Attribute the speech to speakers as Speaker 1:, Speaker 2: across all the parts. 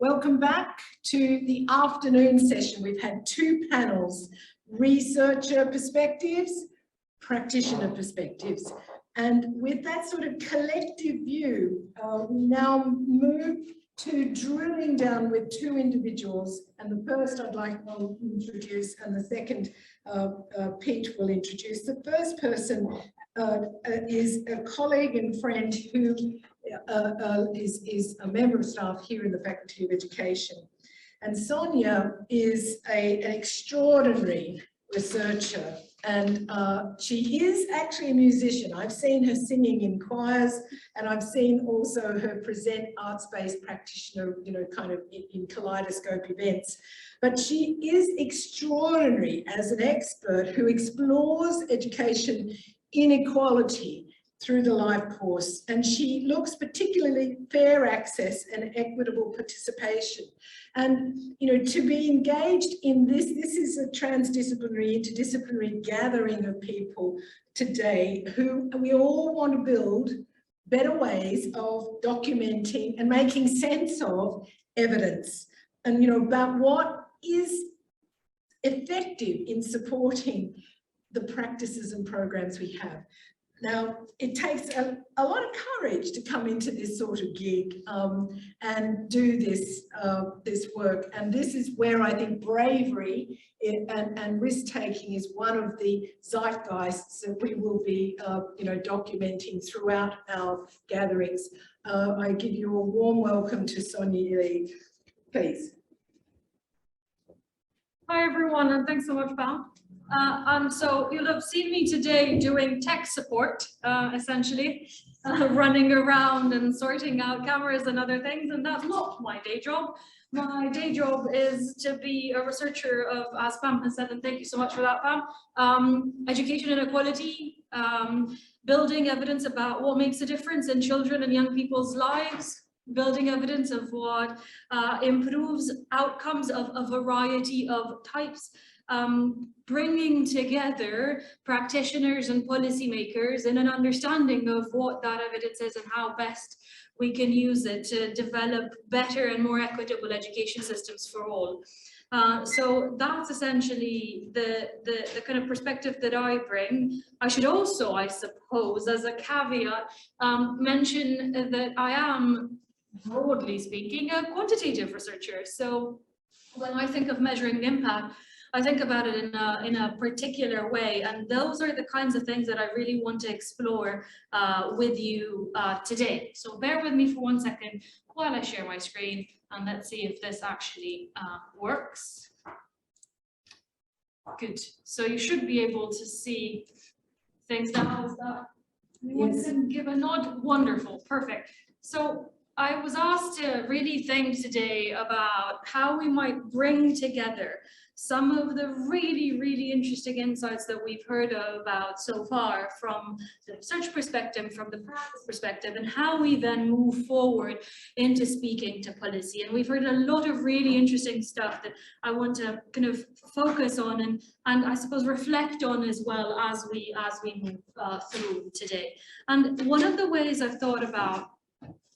Speaker 1: Welcome back to the afternoon session. We've had two panels, researcher perspectives, practitioner perspectives. And with that sort of collective view, we now move to drilling down with two individuals. And the first I'd like to introduce, and the second Pete will introduce. The first person is a colleague and friend who is a member of staff here in the Faculty of Education. And Sonia is an extraordinary researcher, and she is actually a musician. I've seen her singing in choirs, and I've seen also her present arts-based practitioner, kind of in kaleidoscope events. But she is extraordinary as an expert who explores education inequality through the life course, and she looks particularly fair access and equitable participation. And to be engaged in this is a transdisciplinary, interdisciplinary gathering of people today who we all want to build better ways of documenting and making sense of evidence, and about what is effective in supporting the practices and programs we have. Now, it takes a lot of courage to come into this sort of gig and do this work. And this is where I think bravery and risk-taking is one of the zeitgeists that we will be documenting throughout our gatherings. I give you a warm welcome to Sonia Ilie, please.
Speaker 2: Hi everyone, and thanks so much, Pam. So you'll have seen me today doing tech support, essentially, running around and sorting out cameras and other things, and that's not my day job. My day job is to be a researcher of, as Pam has said, and thank you so much for that, Pam, education inequality, building evidence about what makes a difference in children and young people's lives, building evidence of what improves outcomes of a variety of types, bringing together practitioners and policymakers in an understanding of what that evidence is and how best we can use it to develop better and more equitable education systems for all. So that's essentially the kind of perspective that I bring. I should also, I suppose, as a caveat, mention that I am, broadly speaking, a quantitative researcher. So when I think of measuring impact, I think about it in a particular way, and those are the kinds of things that I really want to explore with you today. So bear with me for 1 second while I share my screen, and let's see if this actually works. Good. So you should be able to see things now. Is that? Anyone can give a nod? Wonderful. Perfect. So I was asked to really think today about how we might bring together some of the really interesting insights that we've heard about so far from the research perspective, from the practice perspective, and how we then move forward into speaking to policy. And we've heard a lot of really interesting stuff that I want to kind of focus on and I suppose reflect on as well as we move through today. And one of the ways I've thought about,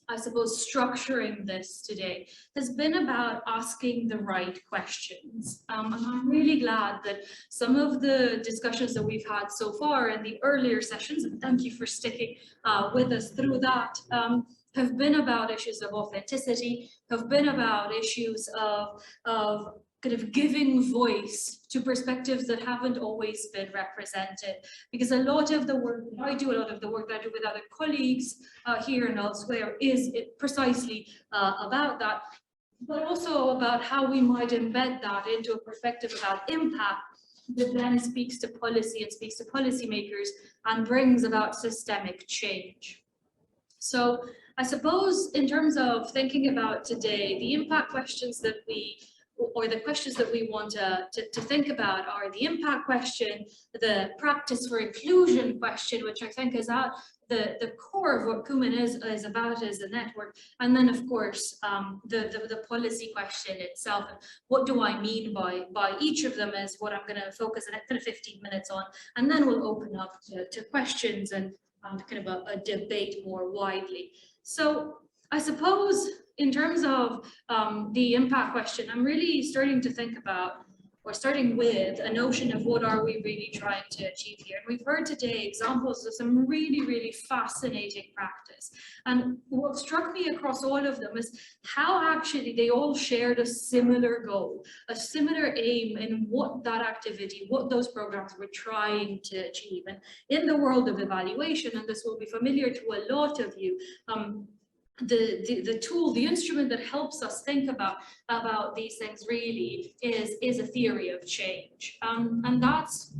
Speaker 2: I suppose, structuring this today has been about asking the right questions. And I'm really glad that some of the discussions that we've had so far in the earlier sessions, and thank you for sticking with us through that, have been about issues of authenticity, have been about issues of kind of giving voice to perspectives that haven't always been represented. Because a lot of the work that I do, a lot of the work that I do with other colleagues here and elsewhere is precisely about that, but also about how we might embed that into a perspective about impact that then speaks to policy and speaks to policymakers and brings about systemic change. So I suppose in terms of thinking about today, the impact questions that or the questions that we want to think about are the impact question, the practice for inclusion question, which I think is at the core of what CUMiN is about as a network, and then of course the policy question itself. And what do I mean by each of them is what I'm going to focus on kind of 15 minutes on, and then we'll open up to questions and kind of a debate more widely. So I suppose in terms of the impact question, I'm really starting to think about, or starting with, a notion of what are we really trying to achieve here. And we've heard today examples of some really, really fascinating practice. And what struck me across all of them is how actually they all shared a similar goal, a similar aim in what that activity, what those programs were trying to achieve. And in the world of evaluation, and this will be familiar to a lot of you, the tool, the instrument that helps us think about these things really is a theory of change. And that's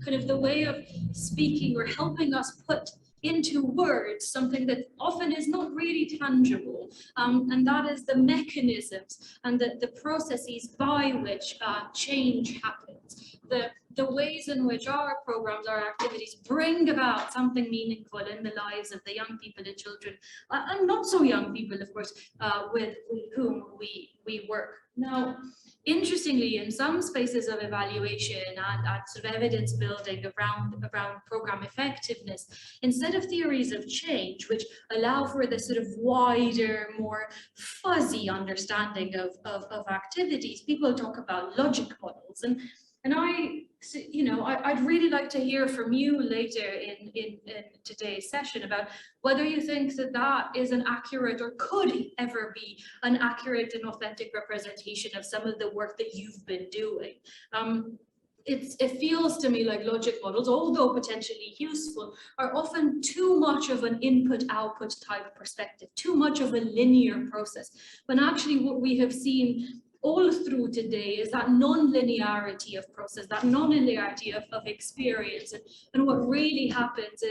Speaker 2: kind of the way of speaking or helping us put into words something that often is not really tangible, and that is the mechanisms and the processes by which change happens. The ways in which our programs, our activities bring about something meaningful in the lives of the young people and children, and not so young people, of course, with whom we work. Now, interestingly, in some spaces of evaluation and sort of evidence building around program effectiveness, instead of theories of change, which allow for this sort of wider, more fuzzy understanding of activities, people talk about logic models. And I'd really like to hear from you later in today's session about whether you think that is an accurate, or could ever be an accurate and authentic representation of some of the work that you've been doing. It feels to me like logic models, although potentially useful, are often too much of an input-output type perspective, too much of a linear process, when actually what we have seen all through today is that non-linearity of process, that non-linearity of experience. And what really happens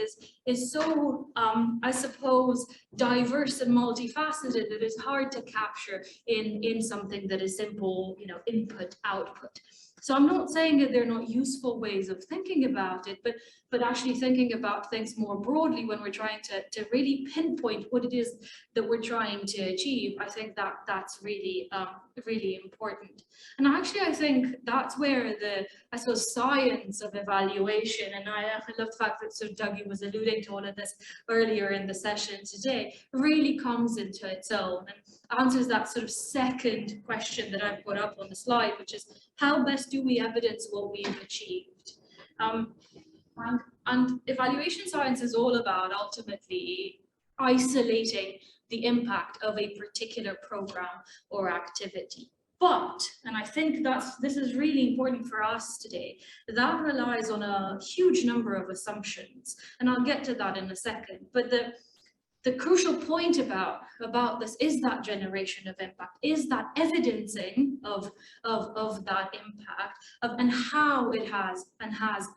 Speaker 2: is so, I suppose, diverse and multifaceted that it's hard to capture in something that is simple, input, output. So I'm not saying that they're not useful ways of thinking about it, but actually thinking about things more broadly when we're trying to really pinpoint what it is that we're trying to achieve. I think that's really, really important. And actually, I think that's where I suppose, science of evaluation, and I love the fact that sort of Dougie was alluding to all of this earlier in the session today, really comes into its own and answers that sort of second question that I've put up on the slide, which is how best do we evidence what we've achieved? And evaluation science is all about ultimately isolating the impact of a particular program or activity. But, and I think this is really important for us today, that relies on a huge number of assumptions, and I'll get to that in a second. But the crucial point about this is that generation of impact, is that evidencing of that impact and how it has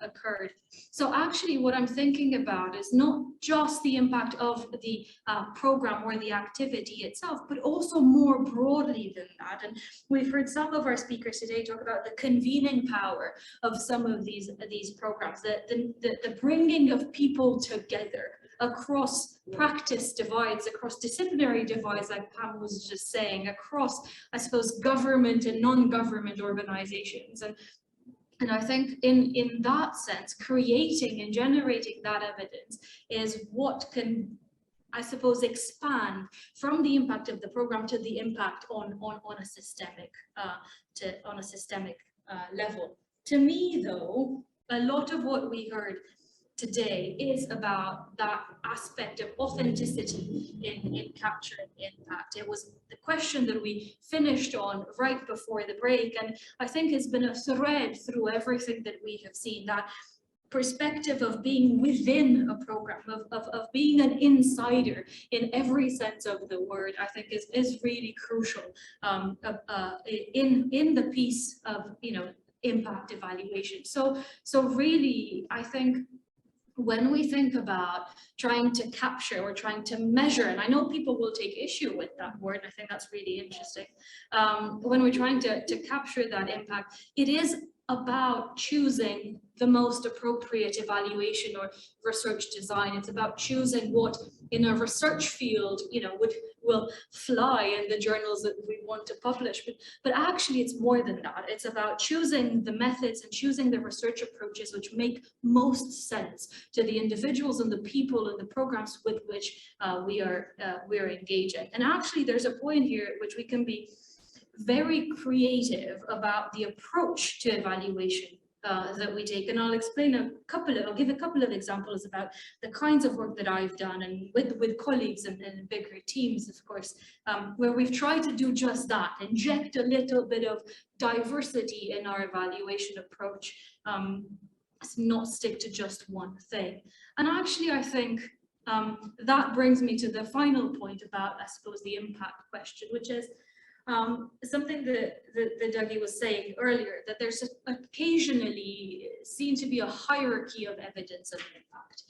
Speaker 2: occurred. So actually what I'm thinking about is not just the impact of the program or the activity itself, but also more broadly than that. And we've heard some of our speakers today talk about the convening power of some of these programs, the bringing of people together across practice divides, across disciplinary divides, like Pam was just saying, across, I suppose, government and non-government organizations. And I think in that sense, creating and generating that evidence is what can, I suppose, expand from the impact of the program to the impact on a systemic level. To me, though, a lot of what we heard today is about that aspect of authenticity in capturing impact. It was the question that we finished on right before the break, and I think has been a thread through everything that we have seen, that perspective of being within a program, of being an insider in every sense of the word, I think is really crucial in the piece of impact evaluation. So really, I think when we think about trying to capture or trying to measure, and I know people will take issue with that word, I think that's really interesting. When we're trying to capture that impact, it is about choosing the most appropriate evaluation or research design. It's about choosing what in a research field, will fly in the journals that we want to publish. But actually it's more than that. It's about choosing the methods and choosing the research approaches which make most sense to the individuals and the people and the programs with which we are engaging. And actually there's a point here at which we can be very creative about the approach to evaluation that we take, and I'll give a couple of examples about the kinds of work that I've done and with colleagues and bigger teams, of course, where we've tried to do just that, inject a little bit of diversity in our evaluation approach, not stick to just one thing. And actually, I think that brings me to the final point about, I suppose, the impact question, which is something that Dougie was saying earlier, that there's occasionally seen to be a hierarchy of evidence of impact.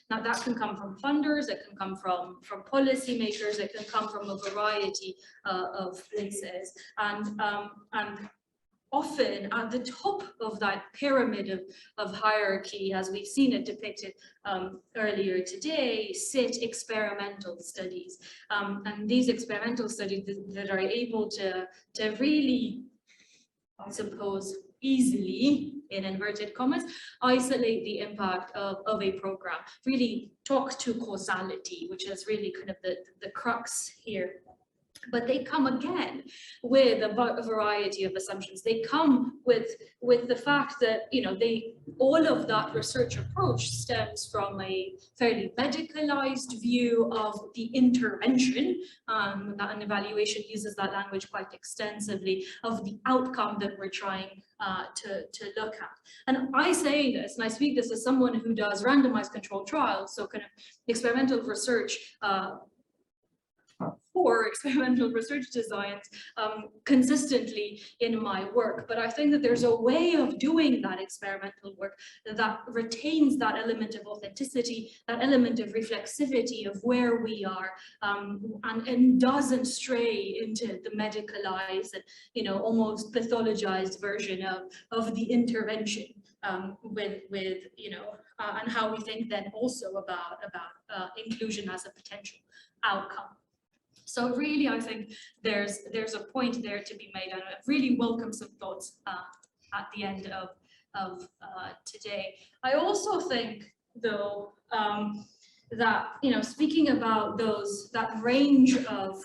Speaker 2: Now that can come from funders, it can come from policymakers, it can come from a variety of places, and often at the top of that pyramid of hierarchy, as we've seen it depicted earlier today, sit experimental studies. And these experimental studies that are able to really, I suppose, easily, in inverted commas, isolate the impact of a program, really talk to causality, which is really kind of the crux here. But they come again with a variety of assumptions. They come with the fact that, all of that research approach stems from a fairly medicalized view of the intervention, that an evaluation uses that language quite extensively, of the outcome that we're trying to look at. And I say this, and I speak this as someone who does randomized controlled trials, so kind of experimental research, for experimental research designs consistently in my work. But I think that there's a way of doing that experimental work that retains that element of authenticity, that element of reflexivity of where we are, and doesn't stray into the medicalized and, almost pathologized version of the intervention. With and how we think then also about inclusion as a potential outcome. So really, I think there's a point there to be made, and I really welcome some thoughts at the end of today. I also think, though, that speaking about that range of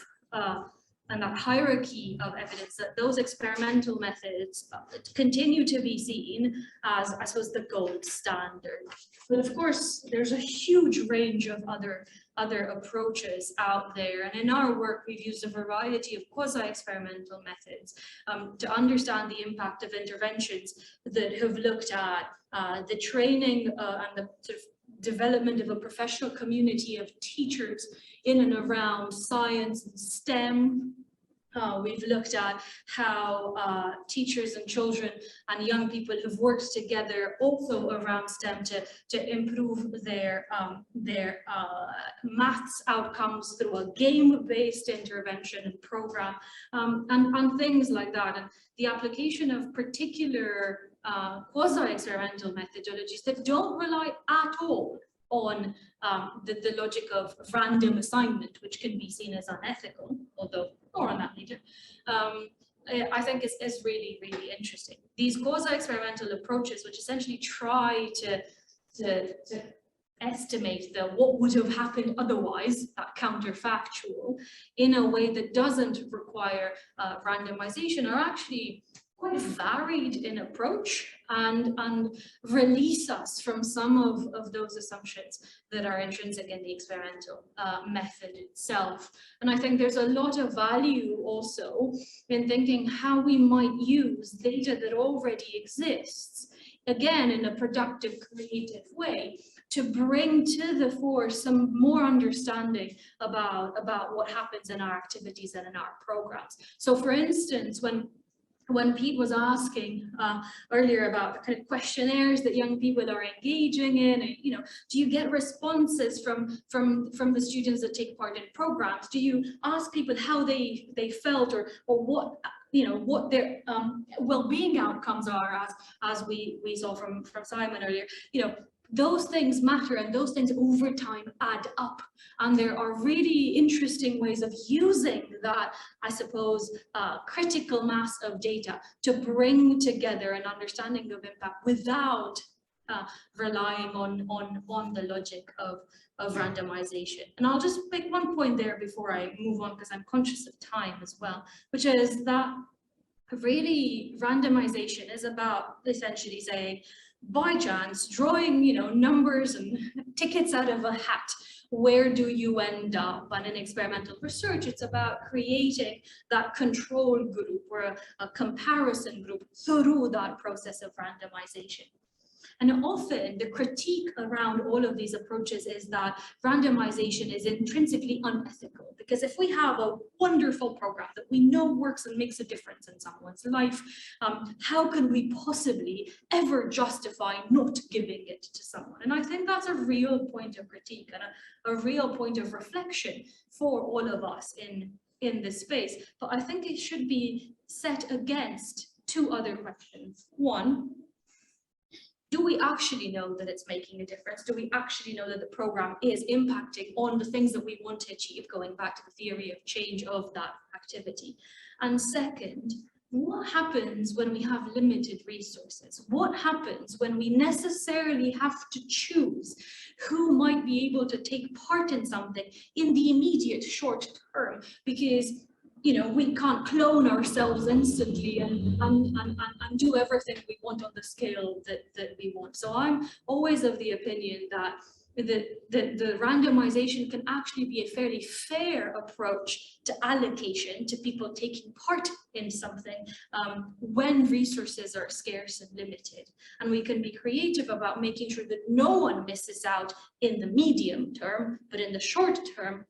Speaker 2: and that hierarchy of evidence, that those experimental methods continue to be seen as, I suppose, the gold standard. But of course, there's a huge range of other approaches out there. And in our work, we've used a variety of quasi-experimental methods to understand the impact of interventions that have looked at the training and the sort of development of a professional community of teachers in and around science and STEM. We've looked at how teachers and children and young people have worked together also around STEM to improve their maths outcomes through a game-based intervention and program, and things like that. And the application of particular quasi-experimental methodologies that don't rely at all on the logic of random assignment, which can be seen as unethical, although more on that later, I think is really, really interesting. These quasi-experimental approaches, which essentially try to estimate what would have happened otherwise, that counterfactual, in a way that doesn't require randomization, are actually quite varied in approach and release us from some of those assumptions that are intrinsic in the experimental method itself. And I think there's a lot of value also in thinking how we might use data that already exists, again, in a productive, creative way, to bring to the fore some more understanding about what happens in our activities and in our programs. So for instance, when Pete was asking earlier about the kind of questionnaires that young people are engaging in, and, do you get responses from the students that take part in programs? Do you ask people how they felt or what what their well-being outcomes are, as we saw from Simon earlier. Those things matter, and those things over time add up. And there are really interesting ways of using that, I suppose, critical mass of data to bring together an understanding of impact without relying on the logic of randomization. And I'll just make one point there before I move on, because I'm conscious of time as well, which is that really randomization is about essentially saying, by chance, drawing, numbers and tickets out of a hat, where do you end up? And in experimental research, it's about creating that control group or a comparison group through that process of randomization. And often the critique around all of these approaches is that randomization is intrinsically unethical, because if we have a wonderful program that we know works and makes a difference in someone's life, how can we possibly ever justify not giving it to someone? And I think that's a real point of critique and a real point of reflection for all of us in this space. But I think it should be set against two other questions. One, do we actually know that it's making a difference? Do we actually know that the program is impacting on the things that we want to achieve, going back to the theory of change of that activity? And second, what happens when we have limited resources? What happens when we necessarily have to choose who might be able to take part in something in the immediate short term? Because we can't clone ourselves instantly and do everything we want on the scale that we want. So I'm always of the opinion that the randomization can actually be a fairly fair approach to allocation, to people taking part in something when resources are scarce and limited. And we can be creative about making sure that no one misses out in the medium term, but in the short term,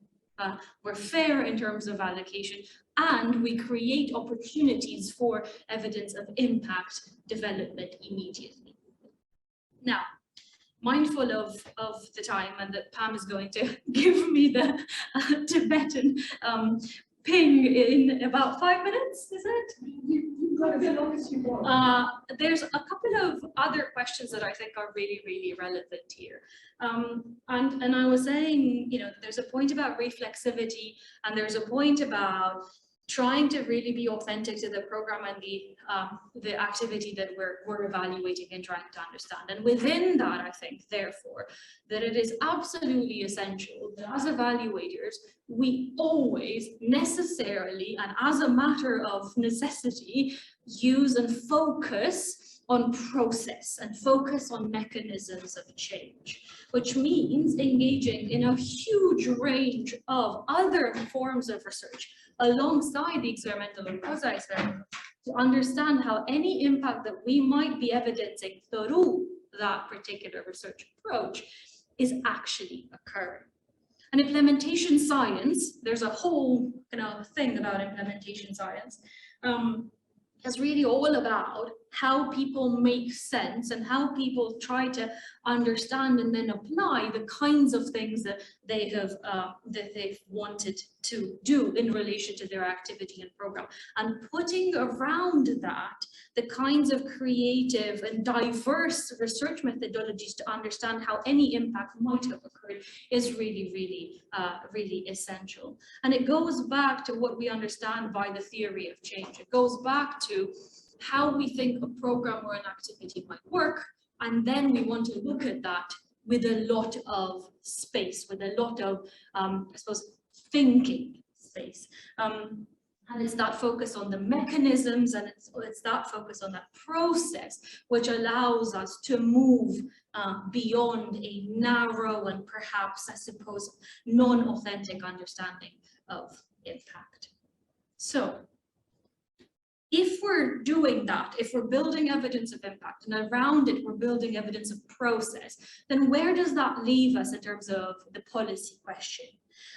Speaker 2: we're fair in terms of allocation, and we create opportunities for evidence of impact development immediately. Now, mindful of the time, and that Pam is going to give me the Tibetan ping in about 5 minutes, is it?
Speaker 1: You've got as long as you want.
Speaker 2: There's a couple of other questions that I think are really, really relevant here. And I was saying, there's a point about reflexivity, and there's a point about trying to really be authentic to the program and the activity that we're evaluating and trying to understand. And within that, I think, therefore, that it is absolutely essential that as evaluators, we always necessarily, and as a matter of necessity, use and focus on process and focus on mechanisms of change, which means engaging in a huge range of other forms of research alongside the experimental and quasi-experimental to understand how any impact that we might be evidencing through that particular research approach is actually occurring. And implementation science, there's a whole thing about implementation science, is really all about how people make sense and how people try to understand and then apply the kinds of things that they have that they've wanted to do in relation to their activity and program, and putting around that the kinds of creative and diverse research methodologies to understand how any impact might have occurred is really, really essential. And it goes back to what we understand by the theory of change. It goes back to how we think a program or an activity might work, and then we want to look at that with a lot of space, with a lot of, I suppose, thinking space. And it's that focus on the mechanisms, and it's that focus on that process, which allows us to move beyond a narrow and perhaps, I suppose, non-authentic understanding of impact. So, if we're doing that, if we're building evidence of impact, and around it we're building evidence of process, then where does that leave us in terms of the policy question?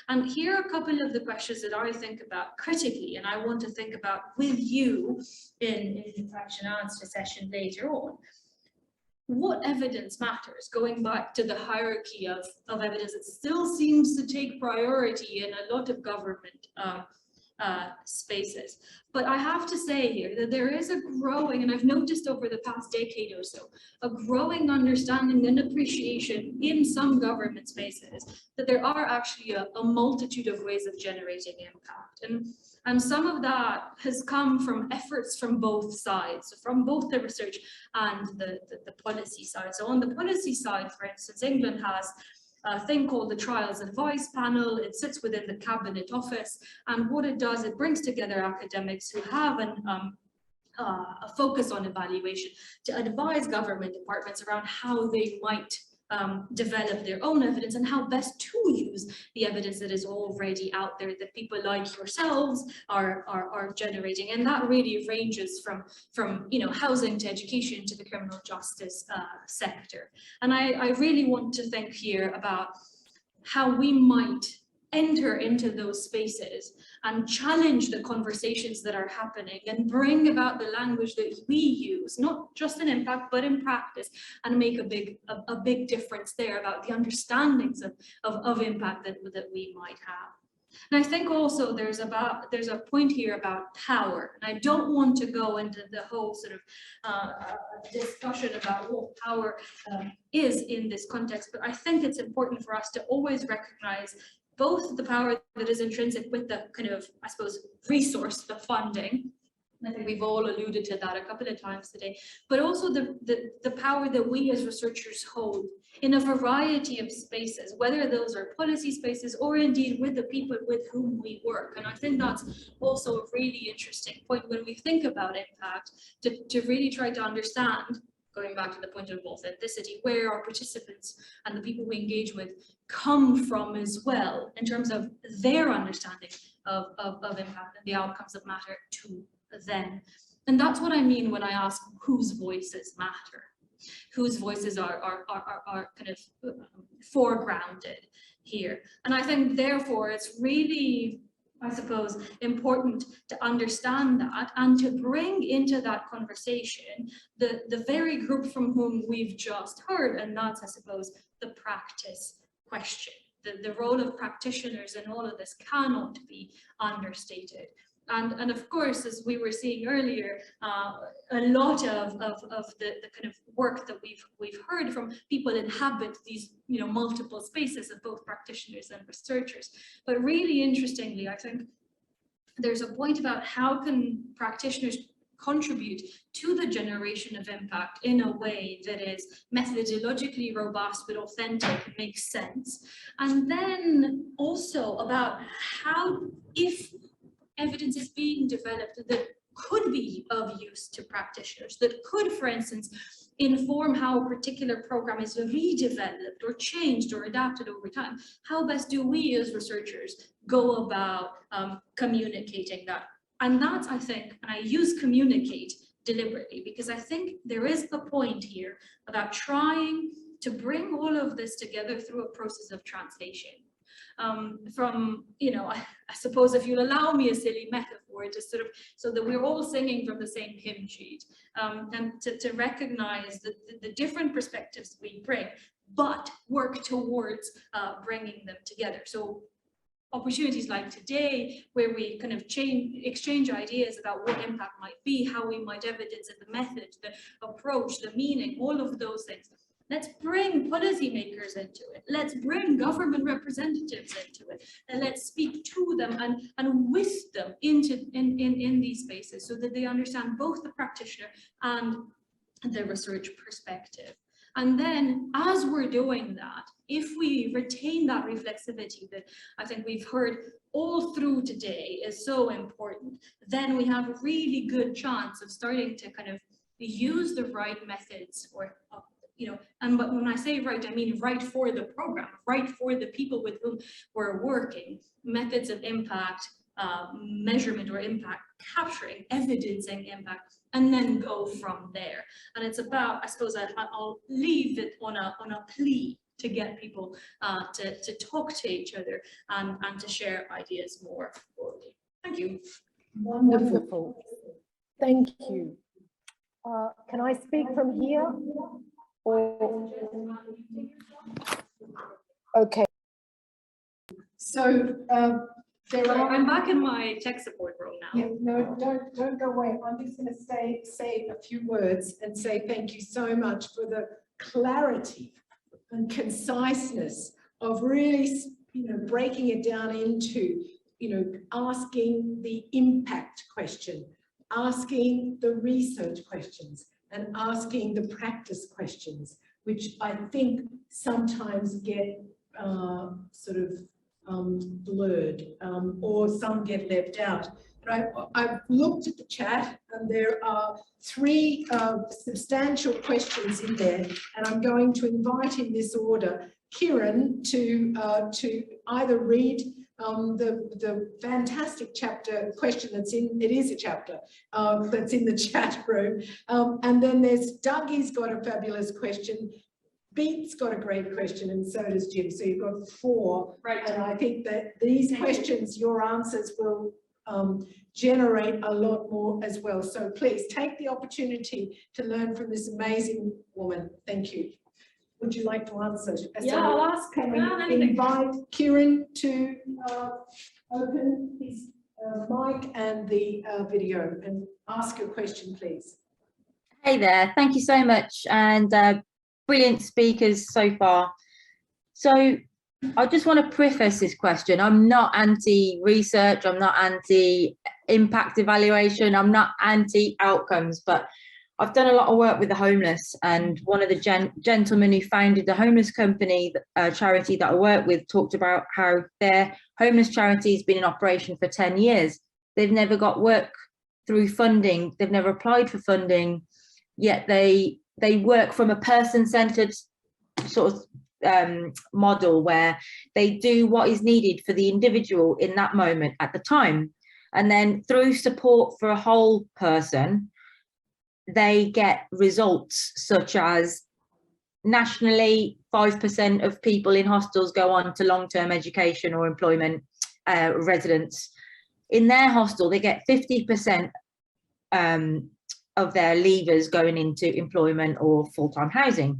Speaker 2: And here are a couple of the questions that I think about critically, and I want to think about with you in the question and answer session later on. What evidence matters? Going back to the hierarchy of evidence, it still seems to take priority in a lot of government spaces. But I have to say here that there is a growing, and I've noticed over the past decade or so, a growing understanding and appreciation in some government spaces that there are actually a multitude of ways of generating impact. And some of that has come from efforts from both sides, so from both the research and the policy side. So on the policy side, for instance, England has a thing called the Trials Advice Panel. It sits within the Cabinet Office, and what it does, it brings together academics who have a focus on evaluation to advise government departments around how they might develop their own evidence and how best to use the evidence that is already out there that people like yourselves are generating. And that really ranges from housing to education to the criminal justice sector. And I really want to think here about how we might enter into those spaces and challenge the conversations that are happening and bring about the language that we use, not just in impact, but in practice, and make a big difference there about the understandings of impact that we might have. And I think also there's a point here about power, and I don't want to go into the whole sort of discussion about what power is in this context, but I think it's important for us to always recognize both the power that is intrinsic with the kind of, I suppose, resource, the funding. I think we've all alluded to that a couple of times today, but also the power that we as researchers hold in a variety of spaces, whether those are policy spaces or indeed with the people with whom we work. And I think that's also a really interesting point when we think about impact, to really try to understand, going back to the point of authenticity, where our participants and the people we engage with come from as well, in terms of their understanding of impact and the outcomes that matter to them. And that's what I mean when I ask whose voices matter, whose voices are kind of foregrounded here. And I think therefore it's really, I suppose, important to understand that and to bring into that conversation the very group from whom we've just heard, and that's, I suppose, the practice question. The role of practitioners in all of this cannot be understated. And of course, as we were seeing earlier, a lot of the kind of work that we've heard from people inhabit these multiple spaces of both practitioners and researchers. But really interestingly, I think there's a point about how can practitioners contribute to the generation of impact in a way that is methodologically robust but authentic, makes sense. And then also about how, if evidence is being developed that could be of use to practitioners, that could, for instance, inform how a particular program is redeveloped or changed or adapted over time, how best do we as researchers go about communicating that? And that's, I think, and I use communicate deliberately, because I think there is a point here about trying to bring all of this together through a process of translation. From, I suppose, if you'll allow me a silly metaphor, to sort of, so that we're all singing from the same hymn sheet, and to recognize the different perspectives we bring, but work towards bringing them together. So opportunities like today, where we kind of exchange ideas about what impact might be, how we might evidence it, the method, the approach, the meaning, all of those things. Let's bring policymakers into it. Let's bring government representatives into it, and let's speak to them and with them in these spaces, so that they understand both the practitioner and the research perspective. And then, as we're doing that, if we retain that reflexivity that I think we've heard all through today is so important, then we have a really good chance of starting to kind of use the right methods, or but when I say right, I mean right for the program, right for the people with whom we're working, methods of impact measurement or impact capturing, evidencing impact, and then go from there. And it's about, I suppose I'll leave it on a plea to get people to talk to each other and to share ideas more broadly. Thank you.
Speaker 1: Wonderful. Thank you. Can I speak from here? Or... Okay. So there are.
Speaker 2: I'm back in my tech support role now.
Speaker 1: Yeah, no, don't go away. I'm just going to say a few words and say thank you so much for the clarity and conciseness of really, breaking it down into, asking the impact question, asking the research questions, and asking the practice questions, which I think sometimes get sort of blurred, or some get left out. But I've looked at the chat and there are 3 substantial questions in there, and I'm going to invite in this order Kieran to either read the fantastic chapter question that's in, it is a chapter that's in the chat room, and then there's Dougie's got a fabulous question, Beat's got a great question, and so does Jim. So you've got 4.
Speaker 2: Right.
Speaker 1: And I think that these questions, your answers will generate a lot more as well. So please take the opportunity to learn from this amazing woman. Thank you. Would you like to answer?
Speaker 2: Yeah, I'll ask.
Speaker 1: Can we invite Kieran to open his mic and the video and ask a question, please?
Speaker 3: Hey there, thank you so much, and brilliant speakers so far. So I just want to preface this question. I'm not anti-research, I'm not anti-impact evaluation, I'm not anti-outcomes, but I've done a lot of work with the homeless, and one of the gentlemen who founded the homeless company, charity that I work with, talked about how their homeless charity has been in operation for 10 years. They've never got work through funding, they've never applied for funding, yet they work from a person-centered sort of model where they do what is needed for the individual in that moment at the time. And then through support for a whole person, they get results such as nationally 5% of people in hostels go on to long-term education or employment residence. In their hostel, they get 50% of their leavers going into employment or full-time housing.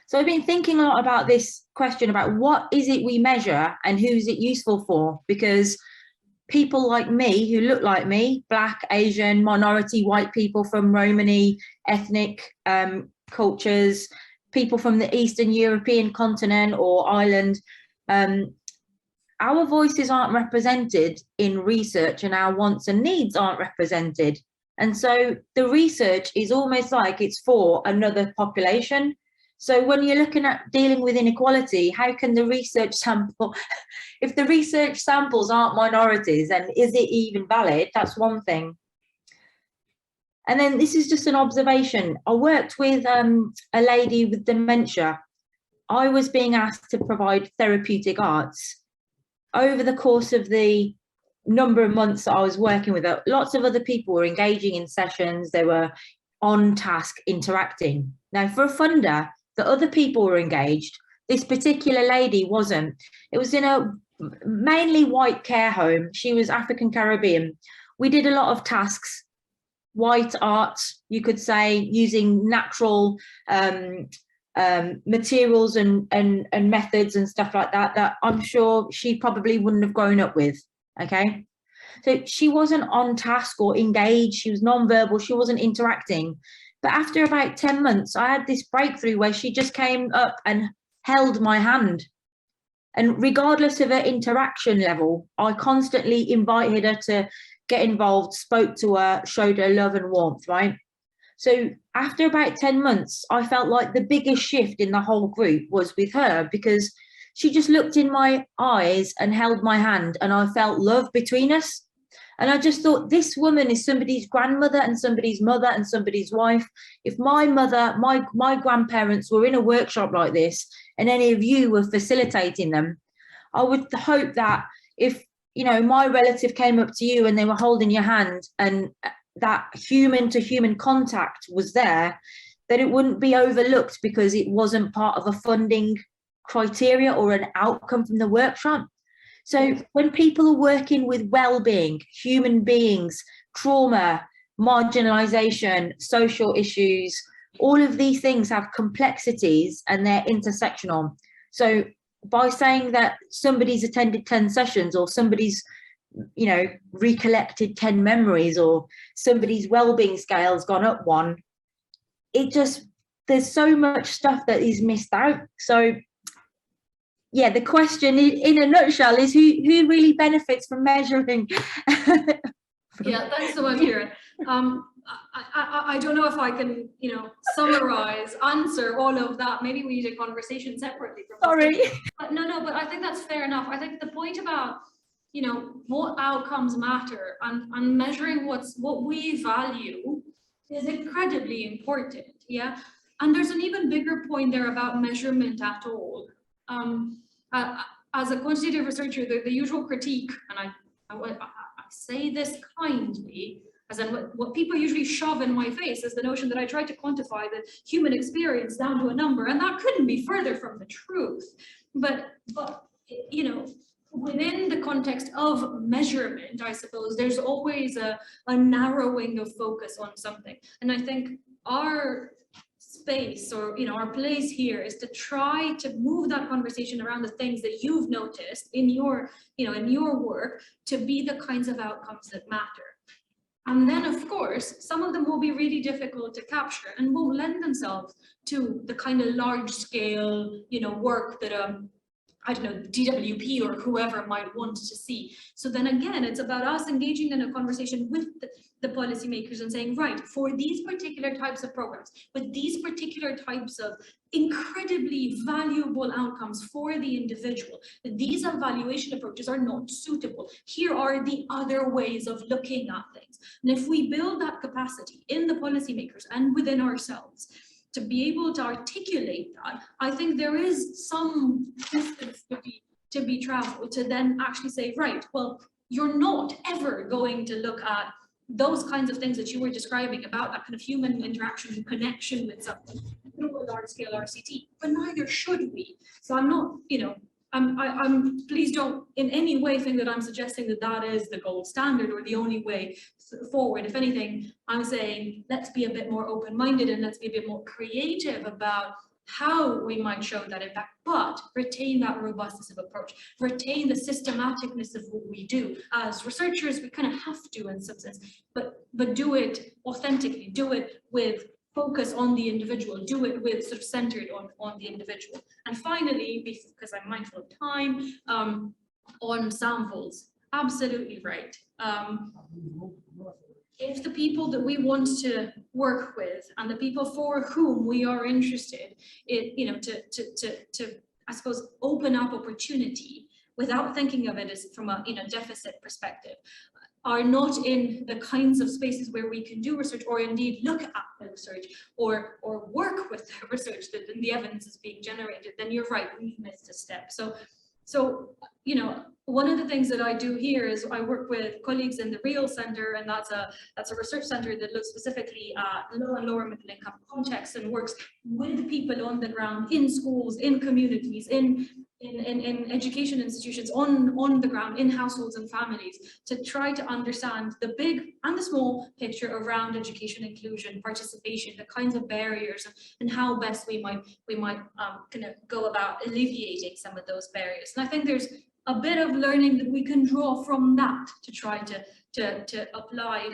Speaker 3: So I've been thinking a lot about this question about what is it we measure and who's it useful for, because people like me who look like me, Black, Asian, minority, white people from Romani, ethnic cultures, people from the Eastern European continent or island, our voices aren't represented in research and our wants and needs aren't represented. And so the research is almost like it's for another population. So when you're looking at dealing with inequality, how can the research sample, if the research samples aren't minorities, then is it even valid? That's one thing. And then this is just an observation. I worked with a lady with dementia. I was being asked to provide therapeutic arts. Over the course of the number of months that I was working with her, lots of other people were engaging in sessions. They were on task interacting. Now for a funder, the other people were engaged. This particular lady wasn't. It was in a mainly white care home. She was African Caribbean. We did a lot of tasks, white art, you could say, using natural materials and methods and stuff like that, that I'm sure she probably wouldn't have grown up with, okay? So she wasn't on task or engaged, she was non-verbal, she wasn't interacting. But after about 10 months, I had this breakthrough where she just came up and held my hand. And regardless of her interaction level, I constantly invited her to get involved, spoke to her, showed her love and warmth, right? So after about 10 months, I felt like the biggest shift in the whole group was with her, because she just looked in my eyes and held my hand, and I felt love between us. And I just thought, this woman is somebody's grandmother and somebody's mother and somebody's wife. If my mother, my grandparents were in a workshop like this and any of you were facilitating them, I would hope that if, you know, my relative came up to you and they were holding your hand and that human to human contact was there, that it wouldn't be overlooked because it wasn't part of a funding criteria or an outcome from the workshop. So when people are working with well-being, human beings, trauma, marginalization, social issues, all of these things have complexities and they're intersectional. So by saying that somebody's attended 10 sessions, or somebody's, you know, recollected 10 memories, or somebody's well-being scale's gone up one, it just, there's so much stuff that is missed out. So yeah, the question in a nutshell is who really benefits from measuring?
Speaker 2: Yeah, thanks so much, Kieran. I don't know if I can, you know, summarize, answer all of that. Maybe we need a conversation separately from this.
Speaker 3: Sorry.
Speaker 2: But no, but I think that's fair enough. I think the point about, you know, what outcomes matter and measuring what we value is incredibly important. Yeah. And there's an even bigger point there about measurement at all. As a quantitative researcher, the usual critique, and I say this kindly, as in what people usually shove in my face is the notion that I try to quantify the human experience down to a number, and that couldn't be further from the truth. But you know, within the context of measurement, I suppose there's always a narrowing of focus on something, and I think our space, or you know, our place here is to try to move that conversation around the things that you've noticed in your, you know, in your work, to be the kinds of outcomes that matter. And then of course some of them will be really difficult to capture and won't lend themselves to the kind of large scale, you know, work that I don't know, DWP or whoever might want to see. So then again, it's about us engaging in a conversation with the policymakers and saying, right, for these particular types of programs, with these particular types of incredibly valuable outcomes for the individual, these evaluation approaches are not suitable. Here are the other ways of looking at things. And if we build that capacity in the policymakers and within ourselves, to be able to articulate that, I think there is some distance to be traveled to then actually say, right, well, you're not ever going to look at those kinds of things that you were describing about that kind of human interaction and connection with something through a large scale RCT, but neither should we. So I'm not, you know, I'm please don't in any way think that I'm suggesting that that is the gold standard or the only way forward. If anything, I'm saying let's be a bit more open-minded and let's be a bit more creative about how we might show that impact, but retain that robustness of approach, retain the systematicness of what we do. As researchers, we kind of have to in some sense, but do it authentically, do it with focus on the individual, do it with sort of centered on the individual. And finally, because I'm mindful of time, on samples, absolutely right. If the people that we want to work with and the people for whom we are interested in, you know, to I suppose open up opportunity without thinking of it as from a, you know, deficit perspective, are not in the kinds of spaces where we can do research or indeed look at the research or work with the research that the evidence is being generated, then you're right, we've missed a step. So, you know, one of the things that I do here is I work with colleagues in the REAL Center, and that's a research center that looks specifically at low and lower middle income contexts and works with people on the ground in schools, in communities, in education institutions, on the ground, in households and families, to try to understand the big and the small picture around education inclusion, participation, the kinds of barriers, and how best we might kind of go about alleviating some of those barriers. And I think there's a bit of learning that we can draw from that to try to apply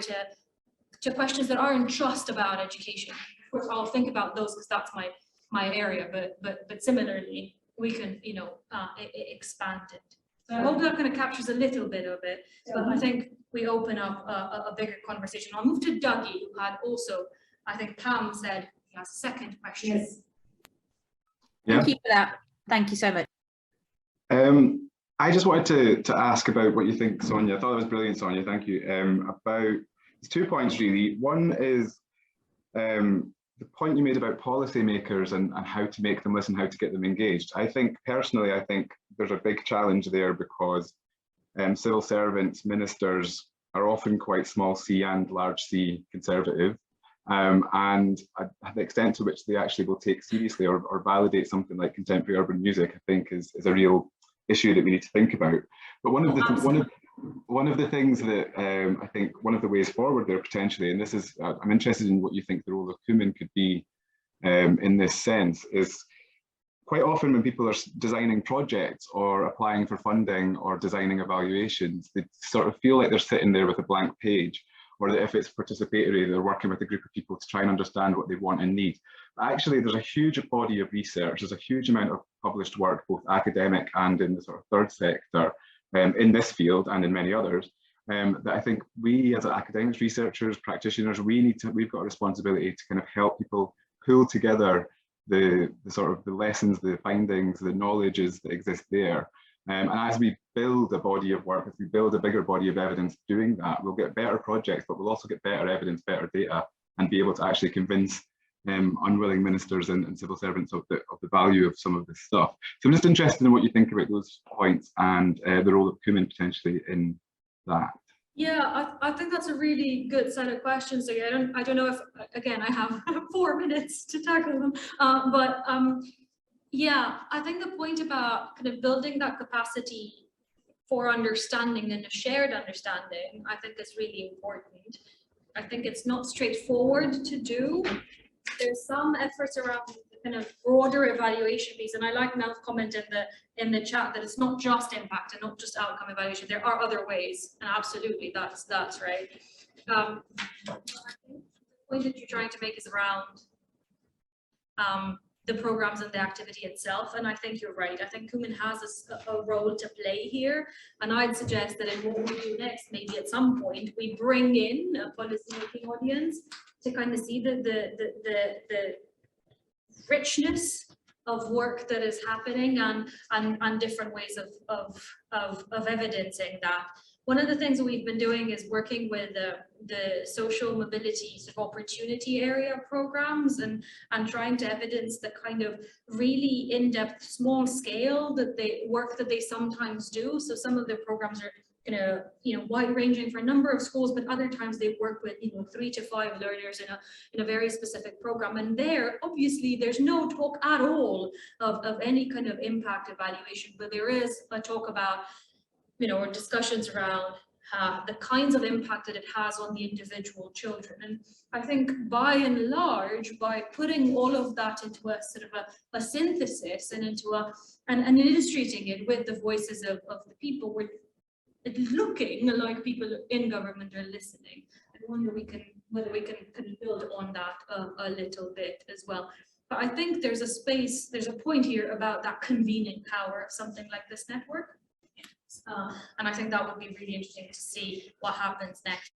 Speaker 2: to questions that aren't just about education. Of course, I'll think about those because that's my area, but similarly, we can, you know, expand it. So I hope that kind of captures a little bit of it, but I think we open up a bigger conversation. I'll move to Dougie, who had also, I think Pam said he has a second question.
Speaker 1: Yes.
Speaker 3: Thank you for that. Thank you so much.
Speaker 4: I just wanted to ask about what you think, Sonia. I thought that was brilliant, Sonia. Thank you. About 2 points really. One is the point you made about policymakers and how to make them listen, how to get them engaged. I think personally, I think there's a big challenge there because civil servants, ministers are often quite small c and large c conservative. And the extent to which they actually will take seriously or validate something like contemporary urban music, I think is a real issue that we need to think about. But one of the things that I think one of the ways forward there potentially, and this is I'm interested in what you think the role of CUMiN could be in this sense, is quite often when people are designing projects or applying for funding or designing evaluations, they sort of feel like they're sitting there with a blank page, or that if it's participatory, they're working with a group of people to try and understand what they want and need. But actually, there's a huge body of research, there's a huge amount of published work, both academic and in the sort of third sector, in this field and in many others, that I think we as academics, researchers, practitioners, we've got a responsibility to kind of help people pull together the sort of the lessons, the findings, the knowledges that exist there. And as we build a body of work, as we build a bigger body of evidence doing that, we'll get better projects, but we'll also get better evidence, better data, and be able to actually convince unwilling ministers and civil servants of the value of some of this stuff. So I'm just interested in what you think about those points and the role of CUMiN potentially in that.
Speaker 2: Yeah, I think that's a really good set of questions. Again, I don't know if, again, I have 4 minutes to tackle them, but yeah, I think the point about kind of building that capacity for understanding and a shared understanding, I think is really important. I think it's not straightforward to do. There's some efforts around the kind of broader evaluation piece, and I like Mel's comment in the chat that it's not just impact and not just outcome evaluation. There are other ways, and absolutely, that's right. I think the point that you're trying to make is around the programs and the activity itself, and I think you're right. I think CUMiN has a role to play here, and I'd suggest that in what we do next, maybe at some point we bring in a policy-making audience to kind of see the richness of work that is happening and different ways of evidencing that. One of the things that we've been doing is working with the social mobility sort of opportunity area programs and trying to evidence the kind of really in-depth, small scale work that they sometimes do. So some of the programs are wide ranging for a number of schools, but other times they work with 3 to 5 learners in a very specific program. And there, obviously, there's no talk at all of any kind of impact evaluation, but there is a talk about or discussions around the kinds of impact that it has on the individual children. And I think by and large, by putting all of that into a sort of a synthesis and into and illustrating it with the voices of the people, we're looking like people in government are listening. I wonder whether we can build on that a little bit as well. But I think there's a point here about that convening power of something like this network. And I think that would be really interesting to see what happens next.